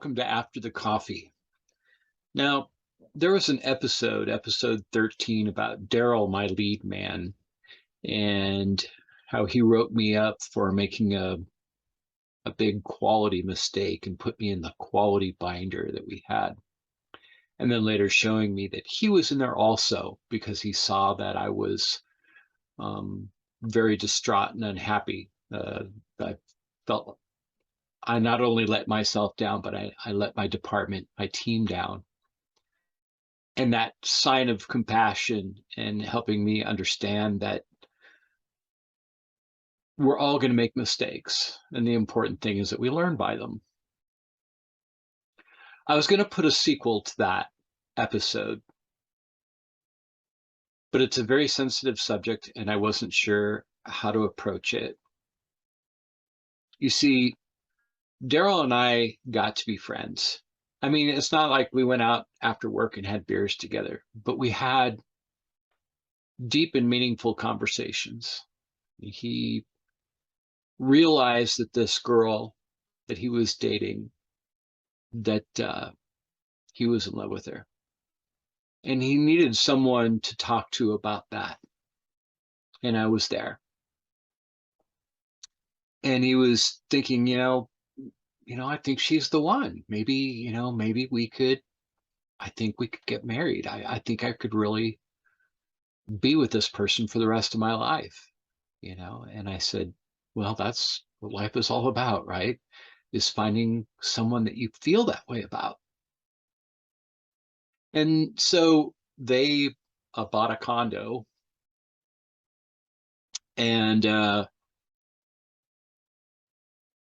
welcome to After the Coffee. Now, there was an episode 13, about Darrell, my lead man, and how he wrote me up for making a big quality mistake and put me in the quality binder that we had. And then later showing me that he was in there also because he saw that I was um, very distraught and unhappy. I felt I not only let myself down, but I let my department, my team down. And that sign of compassion and helping me understand that we're all going to make mistakes. And the important thing is that we learn by them. I was going to put a sequel to that episode, but it's a very sensitive subject and I wasn't sure how to approach it. You see, Darrell and I got to be friends. I mean, it's not like we went out after work and had beers together, but we had deep and meaningful conversations. He realized that this girl that he was dating, that he was in love with her. And he needed someone to talk to about that. And I was there. And he was thinking, I think she's the one. Maybe I think we could get married. I think I could really be with this person for the rest of my life. And I said, well, that's what life is all about, right? Is finding someone that you feel that way about. And so they bought a condo, and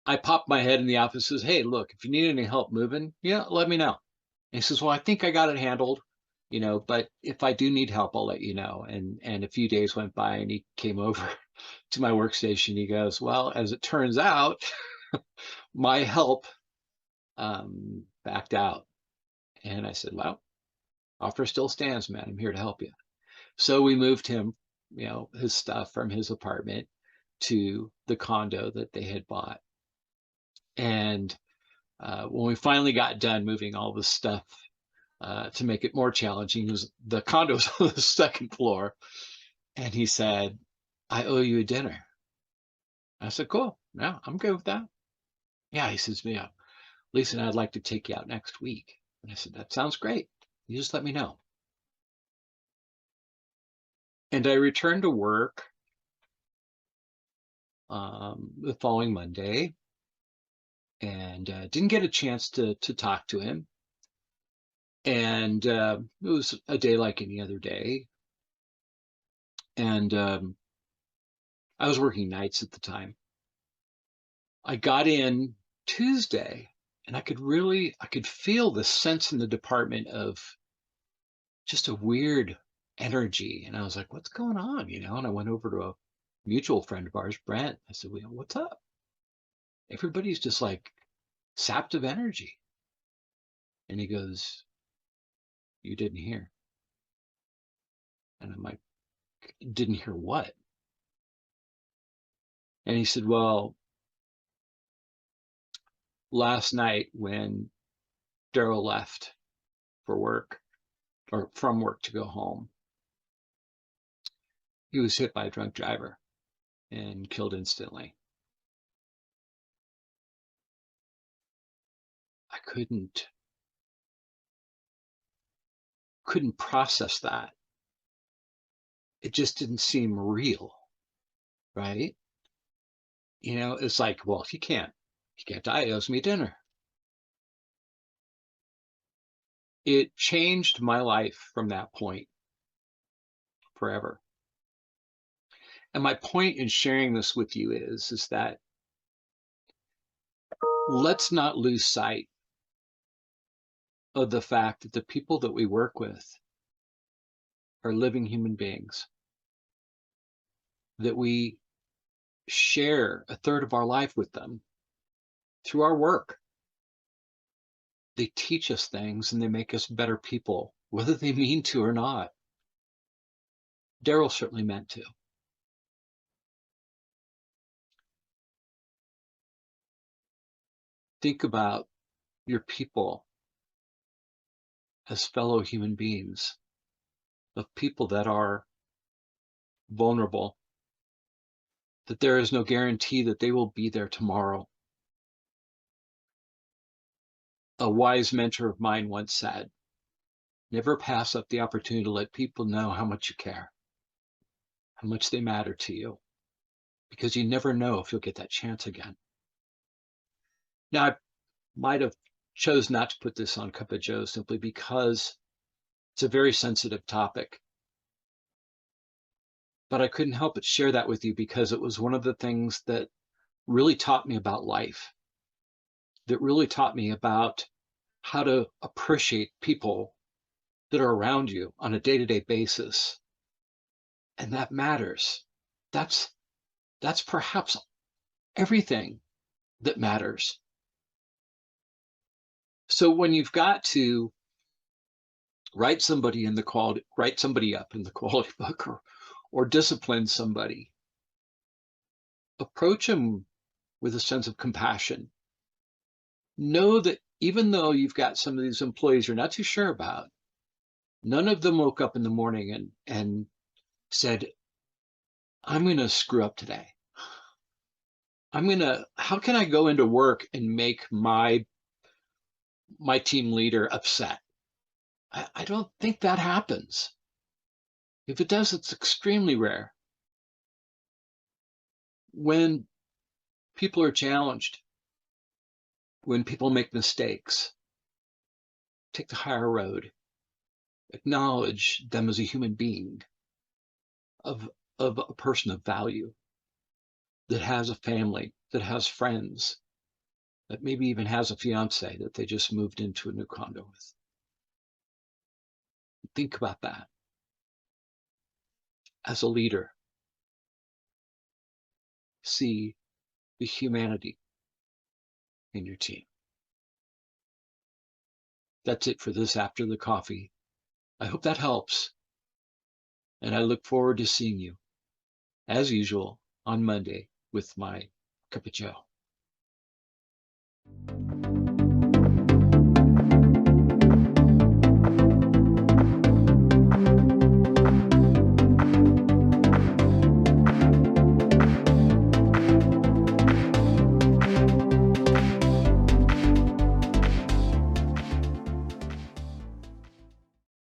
I popped my head in the office and says, hey, look, if you need any help moving, yeah, let me know. And he says, well, I think I got it handled, but if I do need help, I'll let you know. And a few days went by and he came over to my workstation. He goes, well, as it turns out, my help backed out. And I said, well, offer still stands, man. I'm here to help you. So we moved him, his stuff from his apartment to the condo that they had bought. And when we finally got done moving all the stuff to make it more challenging, was the condo's on the second floor. And he said, I owe you a dinner. I said, cool. Yeah, I'm good with that. Yeah, he says, yeah, Lisa and I'd like to take you out next week. And I said, that sounds great. You just let me know. And I returned to work the following Monday, and didn't get a chance to talk to him. And it was a day like any other day. And I was working nights at the time. I got in Tuesday, and I could feel the sense in the department of just a weird energy. And I was like, what's going on? And I went over to a mutual friend of ours, Brent. I said, well, what's up? Everybody's just like sapped of energy. And he goes, you didn't hear. And I'm like, didn't hear what? And he said, well, last night when Darrell left for work, or from work to go home, he was hit by a drunk driver and killed instantly. I couldn't process that. It just didn't seem real, right? It's like, well, he can't die, he owes me dinner. It changed my life from that point forever. And my point in sharing this with you is that let's not lose sight of the fact that the people that we work with are living human beings, that we share a third of our life with them through our work. They teach us things and they make us better people, whether they mean to or not. Darrell certainly meant to. Think about your people as fellow human beings, of people that are vulnerable, that there is no guarantee that they will be there tomorrow. A wise mentor of mine once said, never pass up the opportunity to let people know how much you care, how much they matter to you, because you never know if you'll get that chance again. Now, I might have chose not to put this on Cuppa Joe simply because it's a very sensitive topic, but I couldn't help but share that with you because it was one of the things that really taught me about life, that really taught me about how to appreciate people that are around you on a day-to-day basis. And that matters. That's that's perhaps everything that matters. So when you've got to write somebody up in the quality book or discipline somebody, approach them with a sense of compassion. Know that even though you've got some of these employees you're not too sure about, none of them woke up in the morning and said, I'm going to screw up today. How can I go into work and make my team leader upset? I don't think that happens. If it does, it's extremely rare. When people are challenged, when people make mistakes, take the higher road, acknowledge them as a human being, of, of a person of value that has a family, that has friends, that maybe even has a fiance that they just moved into a new condo with. Think about that as a leader. See the humanity in your team. That's it for this After the Coffee. I hope that helps. And I look forward to seeing you, as usual, on Monday with my Cuppa Joe.